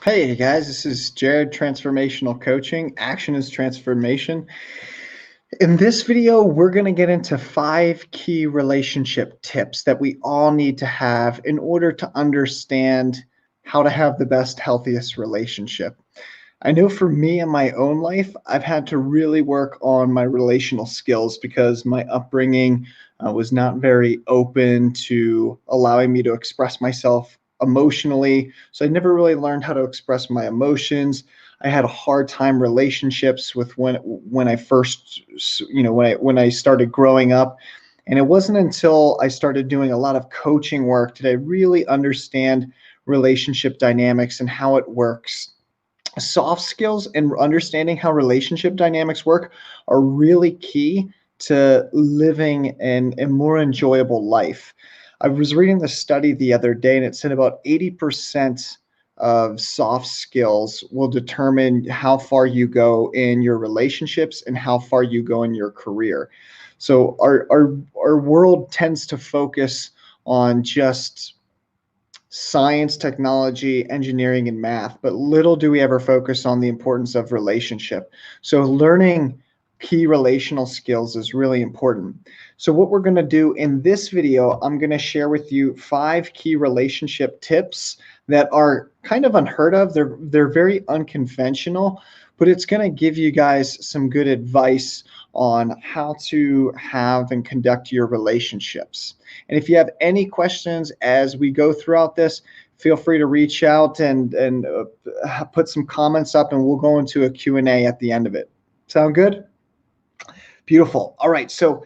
Hey guys, this is Jared, Transformational Coaching. Action is transformation. In this video, we're going to get into 5 key relationship tips that we all need to have in order to understand how to have the best, healthiest relationship. I know for me in my own life, I've had to really work on my relational skills because my upbringing was not very open to allowing me to express myself emotionally. So I never really learned how to express my emotions. I had a hard time relationships with when I first, when I started growing up. And it wasn't until I started doing a lot of coaching work did I really understand relationship dynamics and how it works. Soft skills and understanding how relationship dynamics work are really key to living a more enjoyable life. I was reading the study the other day, and it said about 80% of soft skills will determine how far you go in your relationships and how far you go in your career. So our world tends to focus on just science, technology, engineering, and math, but little do we ever focus on the importance of relationship. So learning key relational skills is really important. So what we're going to do in this video, I'm going to share with you 5 key relationship tips that are kind of unheard of. They're very unconventional, but it's going to give you guys some good advice on how to have and conduct your relationships. And if you have any questions as we go throughout this, feel free to reach out and put some comments up, and we'll go into a Q&A at the end of it. Sound good? Beautiful. All right. So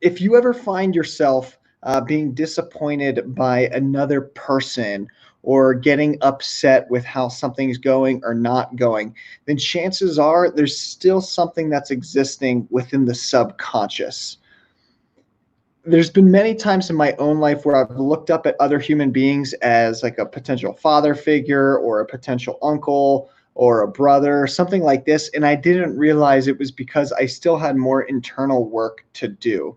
if you ever find yourself being disappointed by another person or getting upset with how something's going or not going, then chances are there's still something that's existing within the subconscious. There's been many times in my own life where I've looked up at other human beings as like a potential father figure or a potential uncle or a brother, something like this. And I didn't realize it was because I still had more internal work to do.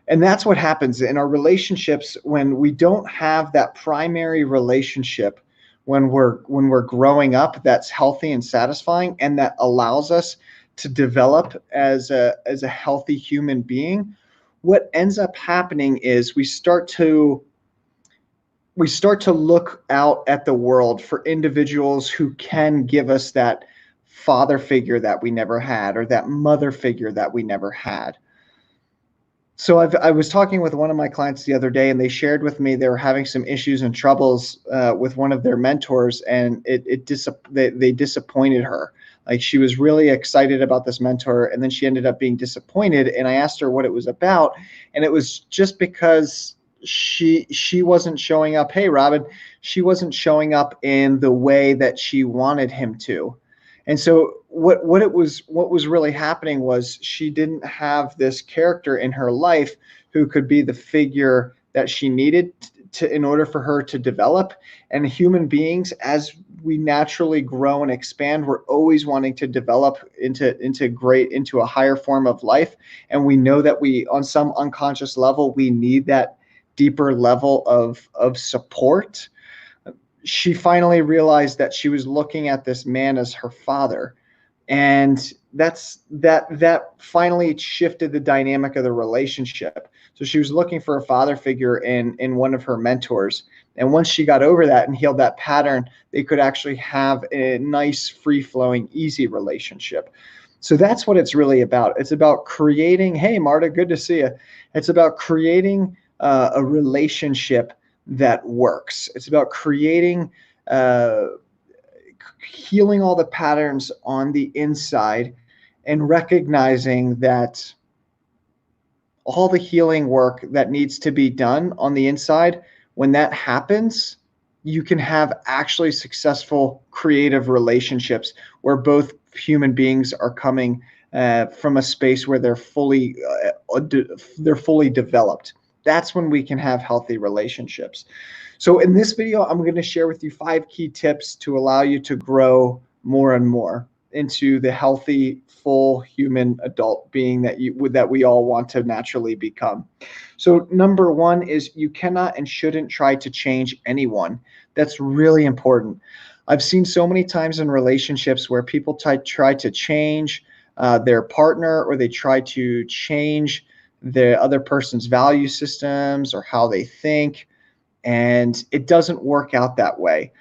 And that's what happens in our relationships when we don't have that primary relationship when we're growing up that's healthy and satisfying and that allows us to develop as a healthy human being. What ends up happening is we start to look out at the world for individuals who can give us that father figure that we never had or that mother figure that we never had. So I was talking with one of my clients the other day, and they shared with me they were having some issues and troubles with one of their mentors, and they disappointed her. Like, she was really excited about this mentor, and then she ended up being disappointed. And I asked her what it was about, and it was just because she wasn't showing up. Hey, Robin, she wasn't showing up in the way that she wanted him to. And so what was really happening was she didn't have this character in her life who could be the figure that she needed to in order for her to develop. And human beings, as we naturally grow and expand, we're always wanting to develop into a higher form of life. And we know that we, on some unconscious level, we need that deeper level of support. She finally realized that she was looking at this man as her father, and that finally shifted the dynamic of the relationship. So she was looking for a father figure in one of her mentors, and once she got over that and healed that pattern, they could actually have a nice, free-flowing, easy relationship. So that's what it's really about. It's about creating, hey Marta, good to see you. It's about creating a relationship that works. It's about creating, healing all the patterns on the inside and recognizing that all the healing work that needs to be done on the inside, when that happens, you can have actually successful creative relationships where both human beings are coming from a space where they're fully developed. That's when we can have healthy relationships. So in this video, I'm going to share with you 5 key tips to allow you to grow more and more into the healthy, full human adult being that we all want to naturally become. So number 1 is you cannot and shouldn't try to change anyone. That's really important. I've seen so many times in relationships where people try to change their partner, or they try to change the other person's value systems or how they think, and it doesn't work out that way.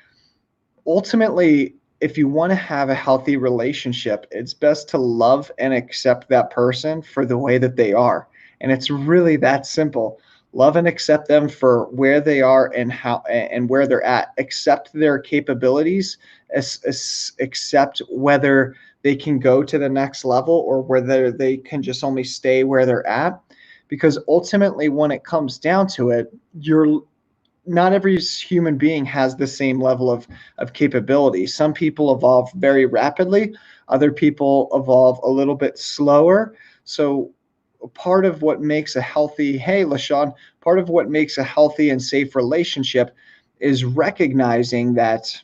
Ultimately, if you want to have a healthy relationship, it's best to love and accept that person for the way that they are. And it's really that simple. Love and accept them for where they are and how and where they're at. Accept their capabilities, accept whether they can go to the next level or whether they can just only stay where they're at. Because ultimately, when it comes down to it, you're not every human being has the same level of capability. Some people evolve very rapidly, other people evolve a little bit slower. So part of what makes a healthy, hey, LaShawn, part of what makes a healthy and safe relationship is recognizing that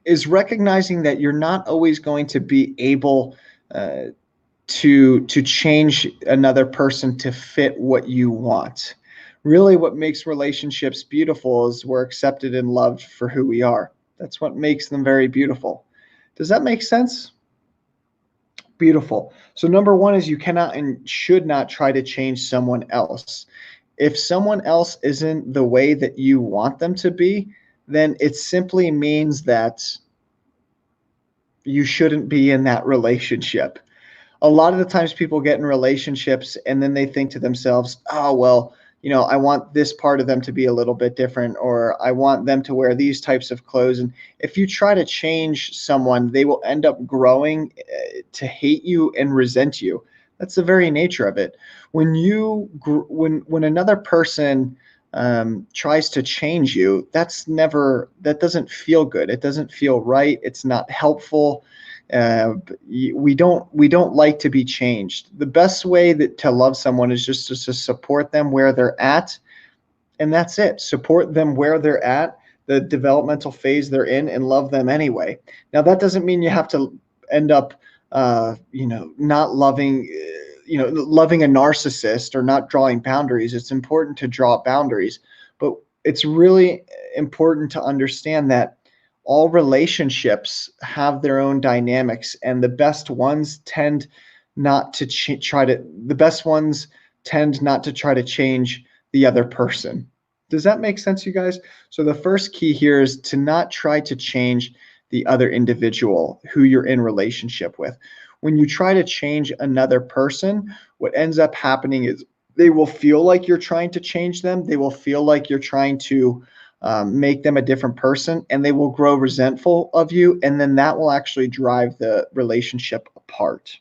you're not always going to be able uh, to change another person to fit what you want. Really, what makes relationships beautiful is we're accepted and loved for who we are. That's what makes them very beautiful. Does that make sense? Beautiful. So number one is you cannot and should not try to change someone else. If someone else isn't the way that you want them to be, then it simply means that you shouldn't be in that relationship. A lot of the times people get in relationships and then they think to themselves, oh, well, I want this part of them to be a little bit different, or I want them to wear these types of clothes. And if you try to change someone, they will end up growing to hate you and resent you. That's the very nature of it. When another person tries to change you, that doesn't feel good. It doesn't feel right. It's not helpful. We don't like to be changed. The best way to love someone is just to support them where they're at, and that's it. Support them where they're at, the developmental phase they're in, and love them anyway. Now, that doesn't mean you have to end up, not loving. Loving a narcissist or not drawing boundaries. It's important to draw boundaries, but it's really important to understand that all relationships have their own dynamics, and the best ones tend not to try to change the other person. Does that make sense, you guys? So the first key here is to not try to change the other individual who you're in relationship with. When you try to change another person, what ends up happening is they will feel like you're trying to change them. They will feel like you're trying to make them a different person, and they will grow resentful of you. And then that will actually drive the relationship apart.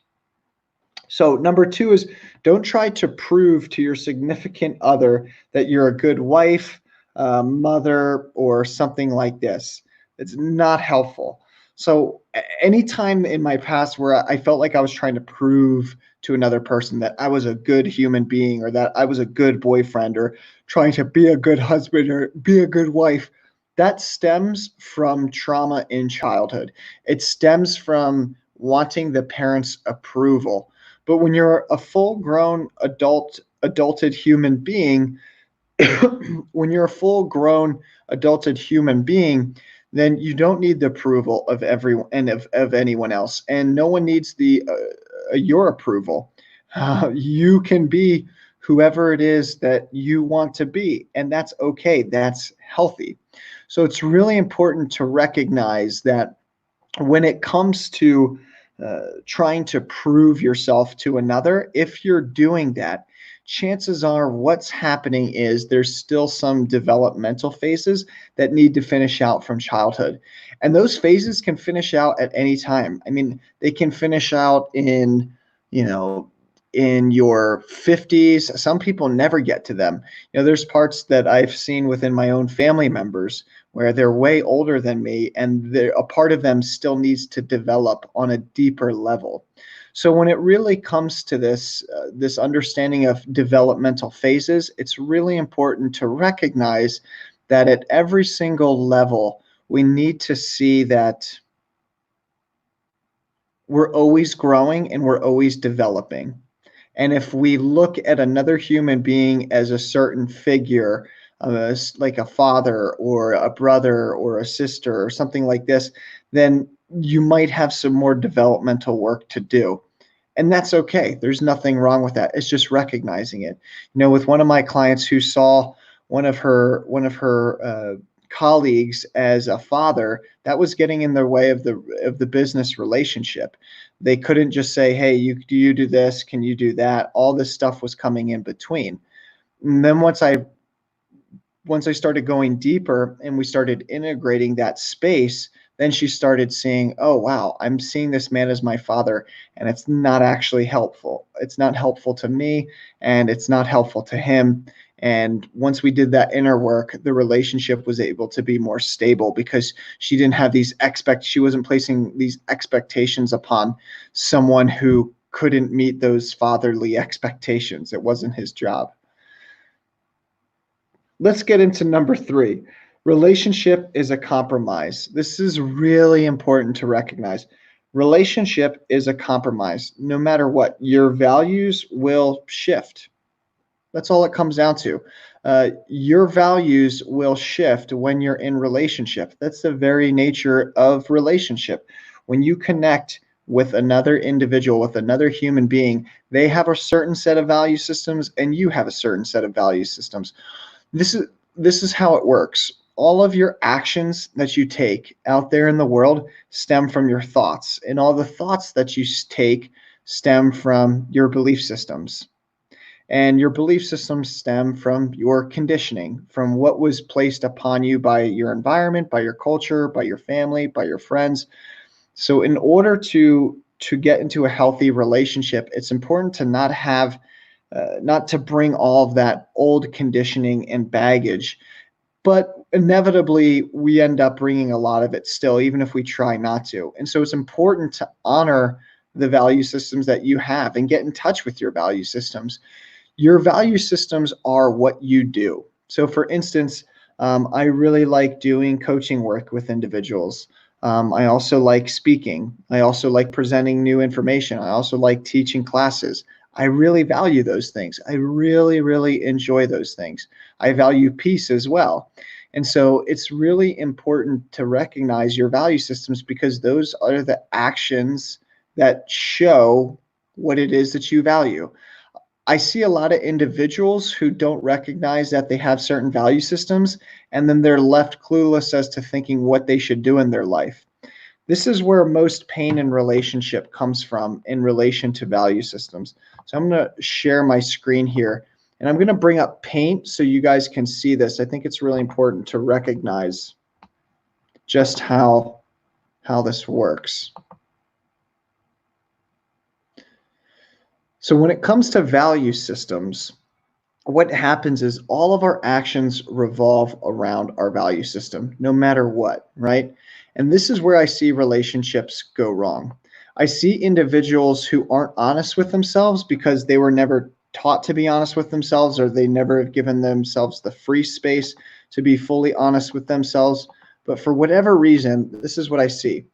So number two is don't try to prove to your significant other that you're a good wife, mother, or something like this. It's not helpful. So anytime in my past where I felt like I was trying to prove to another person that I was a good human being, or that I was a good boyfriend, or trying to be a good husband or be a good wife, that stems from trauma in childhood. It stems from wanting the parents' approval. But when you're a full-grown adulted human being, when you're a full-grown adulted human being, then you don't need the approval of everyone and of anyone else, and no one needs your approval. You can be whoever it is that you want to be, and that's okay. That's healthy. So it's really important to recognize that when it comes to trying to prove yourself to another, if you're doing that, chances are what's happening is there's still some developmental phases that need to finish out from childhood. And those phases can finish out at any time. I mean, they can finish out you know, in your 50s. Some people never get to them. There's parts that I've seen within my own family members where they're way older than me, and a part of them still needs to develop on a deeper level. So when it really comes to this understanding of developmental phases, it's really important to recognize that at every single level, we need to see that we're always growing and we're always developing. And if we look at another human being as a certain figure, like a father or a brother or a sister or something like this, then you might have some more developmental work to do. And that's okay. There's nothing wrong with that. It's just recognizing it. With one of my clients who saw one of her colleagues as a father, that was getting in their way of the business relationship. They couldn't just say, "Hey, you do this? Can you do that?" All this stuff was coming in between. And then once I started going deeper and we started integrating that space, then she started seeing, oh, wow, I'm seeing this man as my father, and it's not actually helpful. It's not helpful to me, and it's not helpful to him. And once we did that inner work, the relationship was able to be more stable because she wasn't placing these expectations upon someone who couldn't meet those fatherly expectations. It wasn't his job. Let's get into number 3. Relationship is a compromise. This is really important to recognize. Relationship is a compromise. No matter what, your values will shift. That's all it comes down to. Your values will shift when you're in relationship. That's the very nature of relationship. When you connect with another individual, with another human being, they have a certain set of value systems and you have a certain set of value systems. This is how it works. All of your actions that you take out there in the world stem from your thoughts, and all the thoughts that you take stem from your belief systems. And your belief systems stem from your conditioning, from what was placed upon you by your environment, by your culture, by your family, by your friends. So in order to get into a healthy relationship, it's important to not to bring all of that old conditioning and baggage, but inevitably we end up bringing a lot of it still, even if we try not to. And so it's important to honor the value systems that you have and get in touch with your value systems. Your value systems are what you do. So for instance, I really like doing coaching work with individuals. I also like speaking. I also like presenting new information. I also like teaching classes. I really value those things. I really, really enjoy those things. I value peace as well. And so it's really important to recognize your value systems because those are the actions that show what it is that you value. I see a lot of individuals who don't recognize that they have certain value systems, and then they're left clueless as to thinking what they should do in their life. This is where most pain in relationship comes from in relation to value systems. So I'm going to share my screen here, and I'm going to bring up Paint so you guys can see this. I think it's really important to recognize just how this works. So when it comes to value systems, what happens is all of our actions revolve around our value system, no matter what, right? And this is where I see relationships go wrong. I see individuals who aren't honest with themselves because they were never taught to be honest with themselves, or they never have given themselves the free space to be fully honest with themselves. But for whatever reason, this is what I see.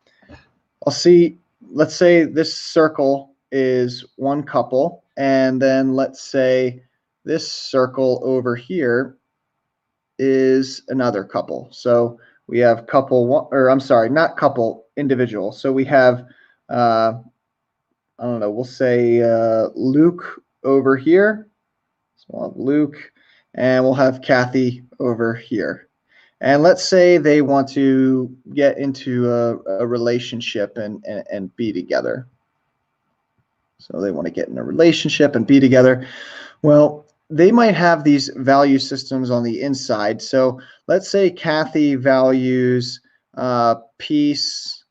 I'll see, let's say this circle is one couple, and then let's say this circle over here is another couple. So we have couple one, or I'm sorry, not couple, individual. So we have, I don't know, we'll say Luke over here. So we'll have Luke, and we'll have Kathy over here. And let's say they want to get into a relationship and be together. So they want to get in a relationship and be together. Well, they might have these value systems on the inside. So let's say Kathy values peace.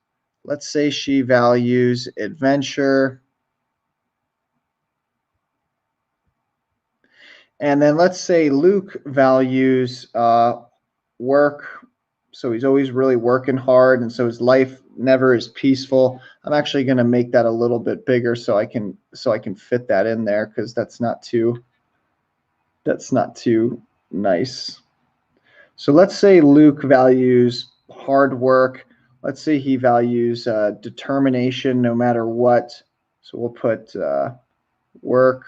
Let's say she values adventure. And then let's say Luke values work. So he's always really working hard, and so his life never is peaceful. I'm actually going to make that a little bit bigger so I can fit that in there, because that's not too nice. So let's say Luke values hard work. Let's say he values determination no matter what. So we'll put work.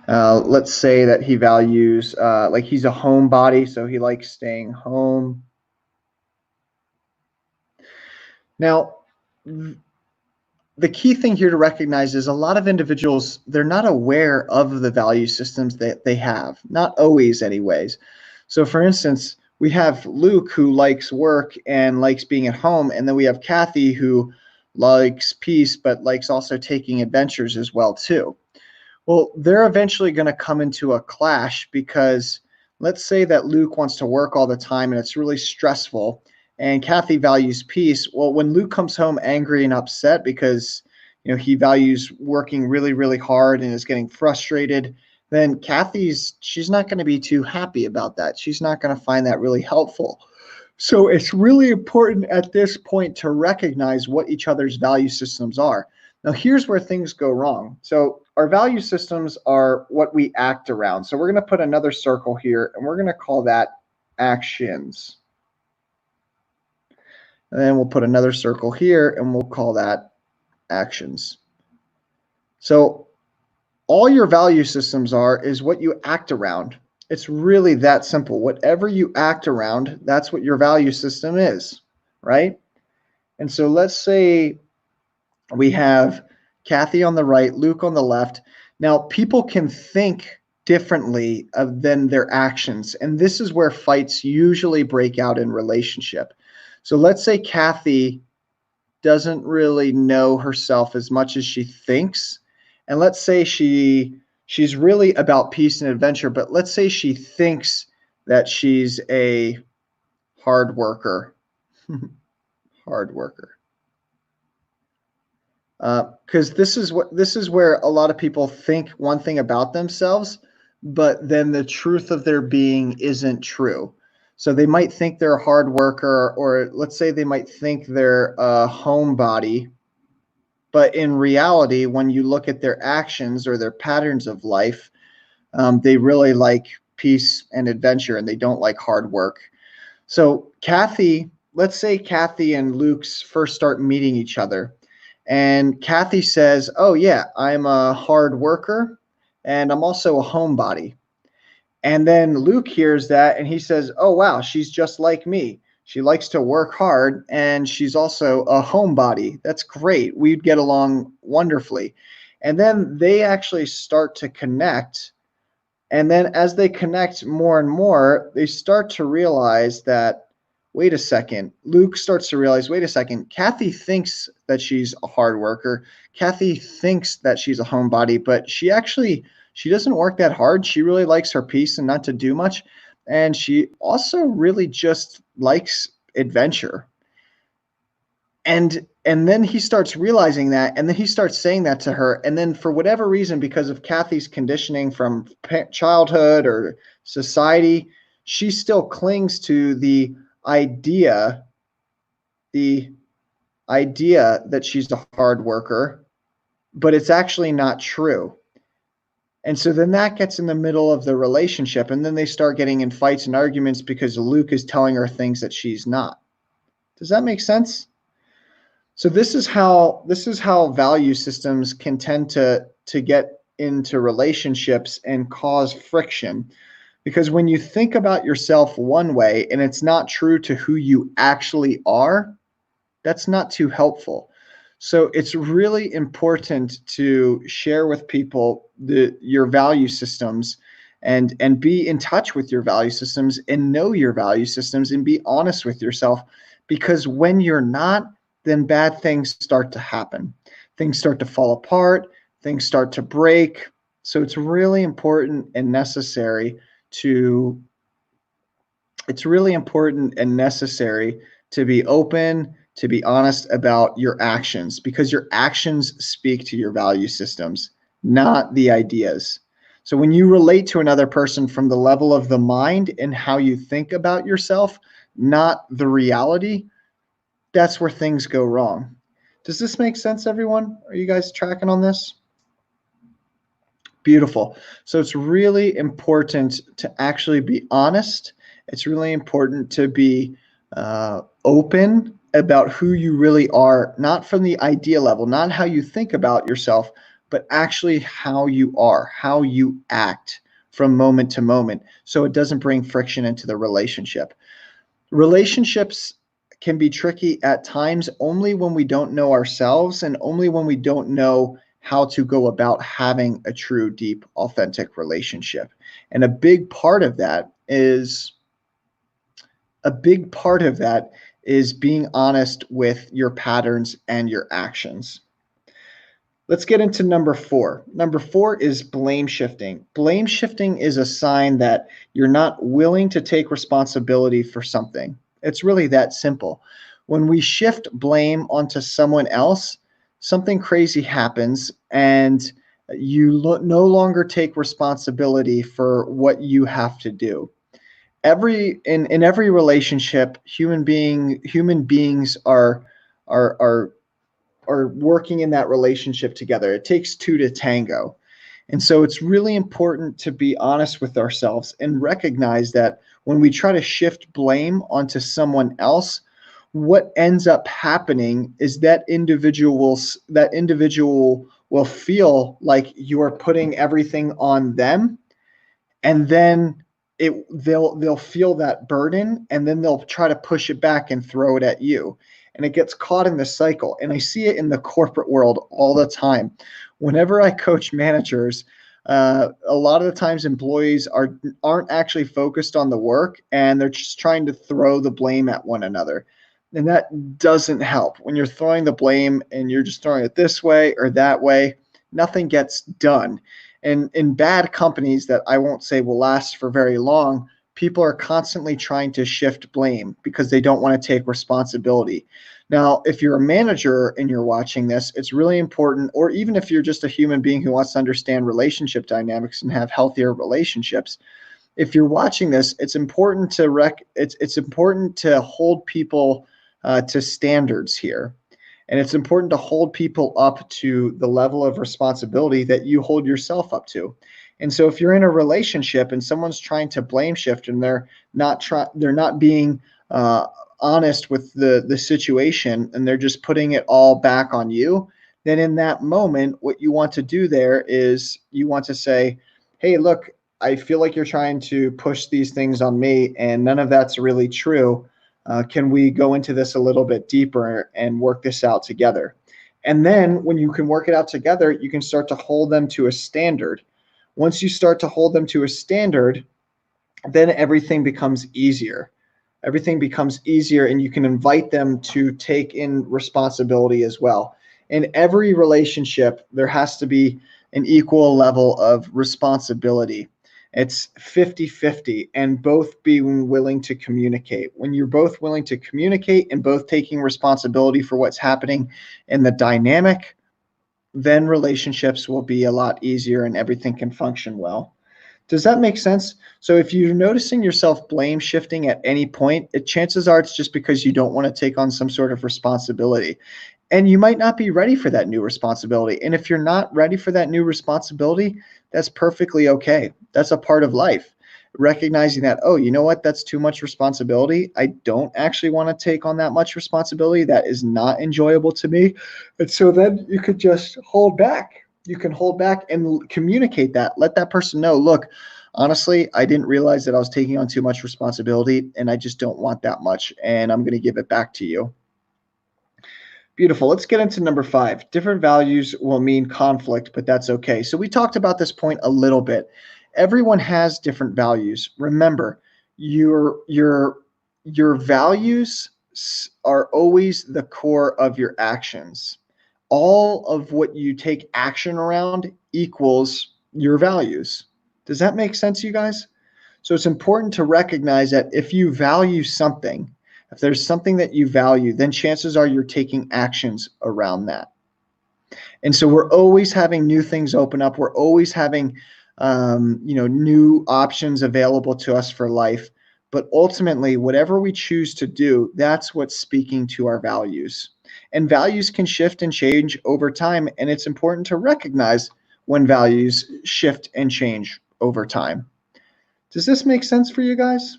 Let's say that he values, like he's a homebody, so he likes staying home. Now, the key thing here to recognize is a lot of individuals, they're not aware of the value systems that they have, not always anyways. So for instance, we have Luke who likes work and likes being at home, and then we have Kathy who likes peace but likes also taking adventures as well too. Well, they're eventually going to come into a clash because let's say that Luke wants to work all the time and it's really stressful, and Kathy values peace. Well, when Luke comes home angry and upset because he values working really, really hard and is getting frustrated, then she's not going to be too happy about that. She's not going to find that really helpful. So it's really important at this point to recognize what each other's value systems are. Now, here's where things go wrong. So our value systems are what we act around. So we're going to put another circle here, and we're going to call that actions. And then we'll put another circle here, and we'll call that actions. So all your value systems is what you act around. It's really that simple. Whatever you act around, that's what your value system is, right? And so let's say we have Kathy on the right, Luke on the left. Now, people can think differently than their actions, and this is where fights usually break out in relationship. So let's say Kathy doesn't really know herself as much as she thinks, and let's say she's really about peace and adventure, but let's say she thinks that she's a hard worker. Hard worker. Because this is where a lot of people think one thing about themselves, but then the truth of their being isn't true. So they might think they're a hard worker, or let's say they might think they're a homebody, but in reality, when you look at their actions or their patterns of life, they really like peace and adventure, and they don't like hard work. So let's say Kathy and Luke's first start meeting each other. And Kathy says, oh, yeah, I'm a hard worker and I'm also a homebody. And then Luke hears that and he says, oh, wow, she's just like me. She likes to work hard and she's also a homebody. That's great. We'd get along wonderfully. And then they actually start to connect. And then as they connect more and more, they start to realize that, wait a second. Luke starts to realize, wait a second, Kathy thinks that she's a hard worker. Kathy thinks that she's a homebody, but she doesn't work that hard. She really likes her peace and not to do much. And she also really just likes adventure. And then he starts realizing that, and then he starts saying that to her. And then for whatever reason, because of Kathy's conditioning from childhood or society, she still clings to the idea that she's a hard worker, but it's actually not true. And so then that gets in the middle of the relationship, and then they start getting in fights and arguments because Luke is telling her things that she's not. Does that make sense? So this is how value systems can tend to get into relationships and cause friction. Because when you think about yourself one way and it's not true to who you actually are, that's not too helpful. So it's really important to share with people your value systems and be in touch with your value systems and know your value systems and be honest with yourself. Because when you're not, then bad things start to happen. Things start to fall apart. Things start to break. So it's really important and necessary to be open, to be honest about your actions, because your actions speak to your value systems, not the ideas. So when you relate to another person from the level of the mind and how you think about yourself, not the reality, that's where things go wrong. Does this make sense, everyone? Are you guys tracking on this? Beautiful. So it's really important to actually be honest. It's really important to be open about who you really are, not from the idea level, not how you think about yourself, but actually how you are, how you act from moment to moment, so it doesn't bring friction into the relationship. Relationships can be tricky at times only when we don't know ourselves and only when we don't know how to go about having a true, deep, authentic relationship. And a big part of that is being honest with your patterns and your actions. Let's get into number 4. Number 4 is blame shifting. Blame shifting is a sign that you're not willing to take responsibility for something. It's really that simple. When we shift blame onto someone else, something crazy happens and you no longer take responsibility for what you have to do. In every relationship, human beings are are working in that relationship together. It takes two to tango. And so it's really important to be honest with ourselves and recognize that when we try to shift blame onto someone else, what ends up happening is that individual will feel like you are putting everything on them, and then they'll feel that burden, and then they'll try to push it back and throw it at you, and it gets caught in the cycle. And I see it in the corporate world all the time. Whenever I coach managers, a lot of the times employees aren't actually focused on the work, and they're just trying to throw the blame at one another, and that doesn't help. When you're throwing the blame and you're just throwing it this way or that way, nothing gets done. And in bad companies that I won't say will last for very long, people are constantly trying to shift blame because they don't want to take responsibility. Now, if you're a manager and you're watching this, it's really important, or even if you're just a human being who wants to understand relationship dynamics and have healthier relationships, if you're watching this, it's important to hold people to standards here. And it's important to hold people up to the level of responsibility that you hold yourself up to. And so if you're in a relationship and someone's trying to blame shift and they're not being honest with the situation, and they're just putting it all back on you, then in that moment, what you want to do there is you want to say, hey, look, I feel like you're trying to push these things on me, and none of that's really true. Can we go into this a little bit deeper and work this out together? And then when you can work it out together, you can start to hold them to a standard. Once you start to hold them to a standard, then everything becomes easier. Everything becomes easier, and you can invite them to take in responsibility as well. In every relationship, there has to be an equal level of responsibility. It's 50-50, and both being willing to communicate. When you're both willing to communicate and both taking responsibility for what's happening in the dynamic, then relationships will be a lot easier and everything can function well. Does that make sense? So if you're noticing yourself blame shifting at any point, chances are it's just because you don't want to take on some sort of responsibility. And you might not be ready for that new responsibility. And if you're not ready for that new responsibility, that's perfectly okay. That's a part of life. Recognizing that, oh, you know what, that's too much responsibility. I don't actually want to take on that much responsibility. That is not enjoyable to me. And so then you could just hold back. You can hold back and communicate that. Let that person know, look, honestly, I didn't realize that I was taking on too much responsibility, and I just don't want that much, and I'm going to give it back to you. Beautiful. Let's get into number 5. Different values will mean conflict, but that's okay. So we talked about this point a little bit. Everyone has different values. Remember, your values are always the core of your actions. All of what you take action around equals your values. Does that make sense, you guys? So it's important to recognize that if you value something, if there's something that you value, then chances are you're taking actions around that. And so we're always having new things open up. We're always having new options available to us for life. But ultimately, whatever we choose to do, that's what's speaking to our values. And values can shift and change over time. And it's important to recognize when values shift and change over time. Does this make sense for you guys?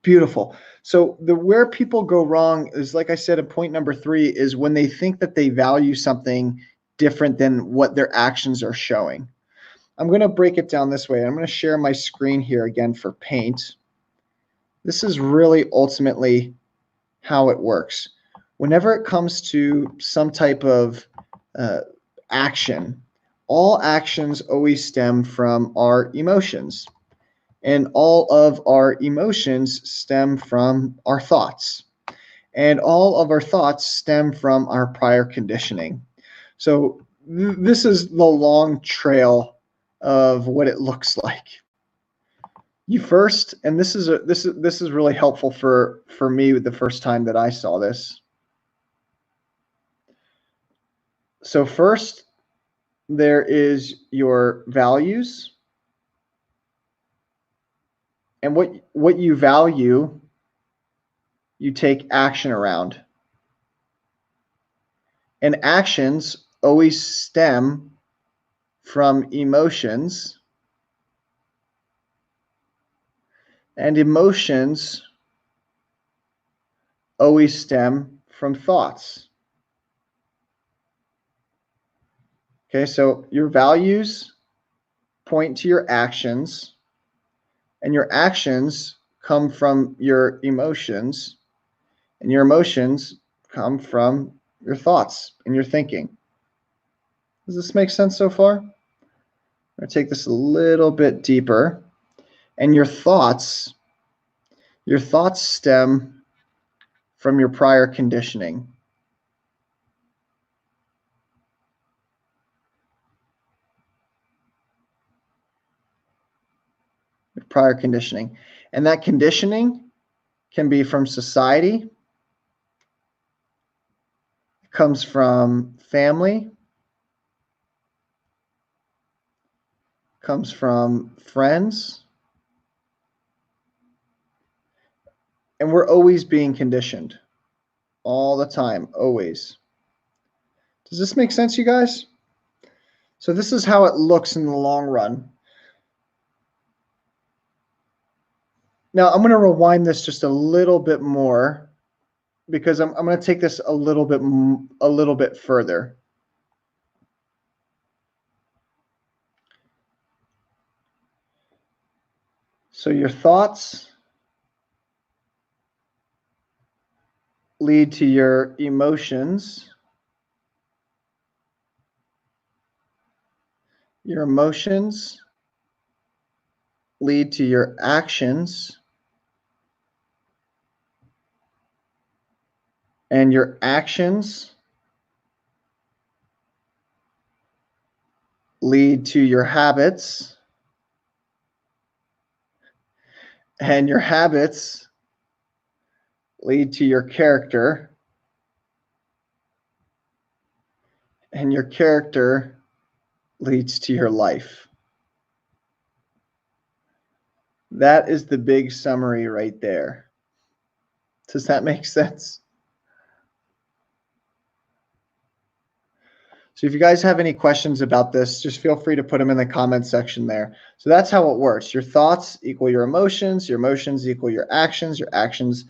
Beautiful. So where people go wrong is, like I said, at point number 3 is when they think that they value something different than what their actions are showing. I'm going to break it down this way. I'm going to share my screen here again for Paint. This is really ultimately how it works. Whenever it comes to some type of action, all actions always stem from our emotions. And all of our emotions stem from our thoughts. And all of our thoughts stem from our prior conditioning. So this is the long trail of what it looks like. You first, and this is really helpful for me the first time that I saw this. So first, there is your values, and what you value, you take action around. And actions always stem from emotions, and emotions always stem from thoughts. Okay, so your values point to your actions, and your actions come from your emotions, and your emotions come from your thoughts and your thinking. Does this make sense so far? I'm going to take this a little bit deeper. And your thoughts stem from your prior conditioning. Your prior conditioning. And that conditioning can be from society, it comes from family, comes from friends, and we're always being conditioned. All the time, always. Does this make sense, you guys? So this is how it looks in the long run. Now I'm going to rewind this just a little bit more because I'm going to take this a little bit further. So your thoughts lead to your emotions. Your emotions lead to your actions. And your actions lead to your habits. And your habits lead to your character. And your character leads to your life. That is the big summary right there. Does that make sense? So if you guys have any questions about this, just feel free to put them in the comment section there. So that's how it works. Your thoughts equal your emotions equal your actions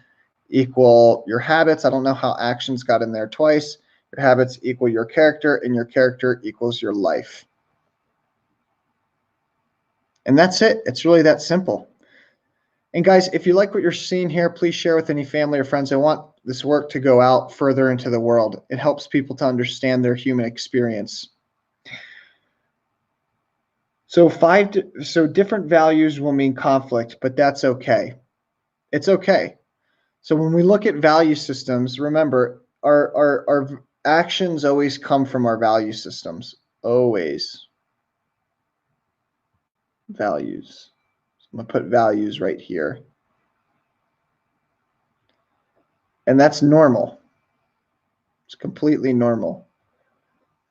equal your habits. I don't know how actions got in there twice. Your habits equal your character, and your character equals your life. And that's it. It's really that simple. And guys, if you like what you're seeing here, please share with any family or friends. I want this work to go out further into the world. It helps people to understand their human experience. So different values will mean conflict, but that's okay. It's okay. So when we look at value systems, remember, our actions always come from our value systems. Always. Values. So I'm going to put values right here. And that's normal. It's completely normal.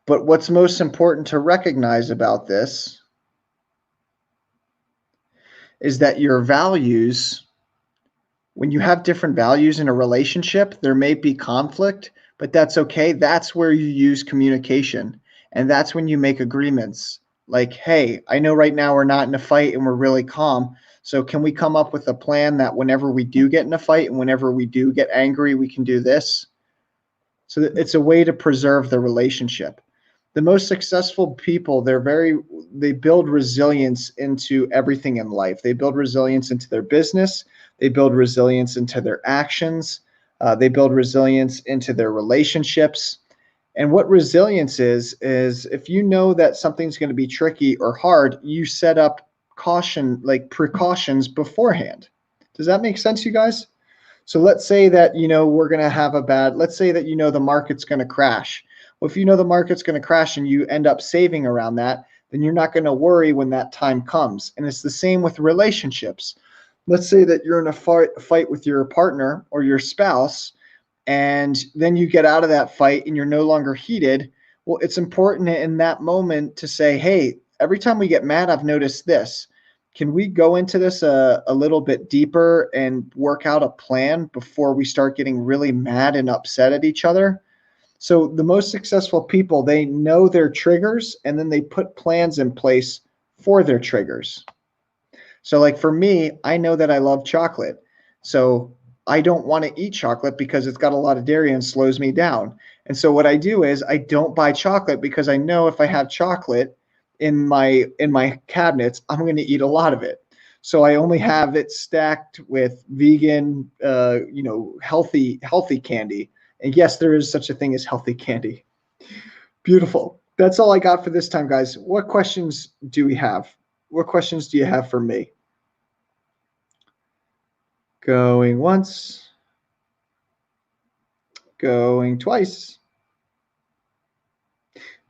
But what's most important to recognize about this is that your values, when you have different values in a relationship, there may be conflict, but that's okay. That's where you use communication. And that's when you make agreements. Like, hey, I know right now we're not in a fight and we're really calm. So can we come up with a plan that whenever we do get in a fight and whenever we do get angry, we can do this? So it's a way to preserve the relationship. The most successful people, they build resilience into everything in life. They build resilience into their business. They build resilience into their actions. They build resilience into their relationships. And what resilience is if you know that something's going to be tricky or hard, you set up like precautions beforehand. Does that make sense, you guys? So let's say that, we're going to have let's say that, the market's going to crash. Well, if you know the market's going to crash and you end up saving around that, then you're not going to worry when that time comes. And it's the same with relationships. Let's say that you're in a fight with your partner or your spouse, and then you get out of that fight and you're no longer heated. Well, it's important in that moment to say, hey, every time we get mad, I've noticed this. Can we go into this a little bit deeper and work out a plan before we start getting really mad and upset at each other? So the most successful people, they know their triggers and then they put plans in place for their triggers. So like for me, I know that I love chocolate. So I don't want to eat chocolate because it's got a lot of dairy and slows me down. And so what I do is I don't buy chocolate because I know if I have chocolate in my cabinets, I'm going to eat a lot of it. So I only have it stacked with vegan, healthy candy. And yes, there is such a thing as healthy candy. Beautiful. That's all I got for this time, guys. What questions do we have? What questions do you have for me? Going once. Going twice.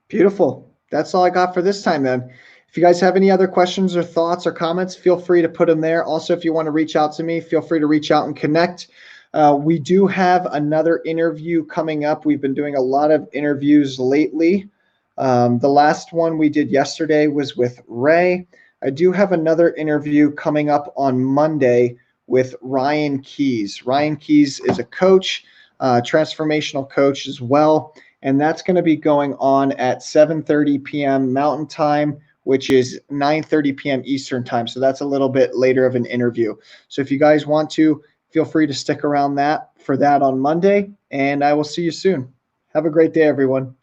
Beautiful. That's all I got for this time then. If you guys have any other questions or thoughts or comments, feel free to put them there. Also, if you want to reach out to me, feel free to reach out and connect. We do have another interview coming up. We've been doing a lot of interviews lately. The last one we did yesterday was with Ray. I do have another interview coming up on Monday with Ryan Keys. Ryan Keys is a coach, transformational coach as well. And that's going to be going on at 7:30 p.m. Mountain Time, which is 9:30 p.m. Eastern Time. So that's a little bit later of an interview. So if you guys want to, feel free to stick around for that on Monday, and I will see you soon. Have a great day, everyone.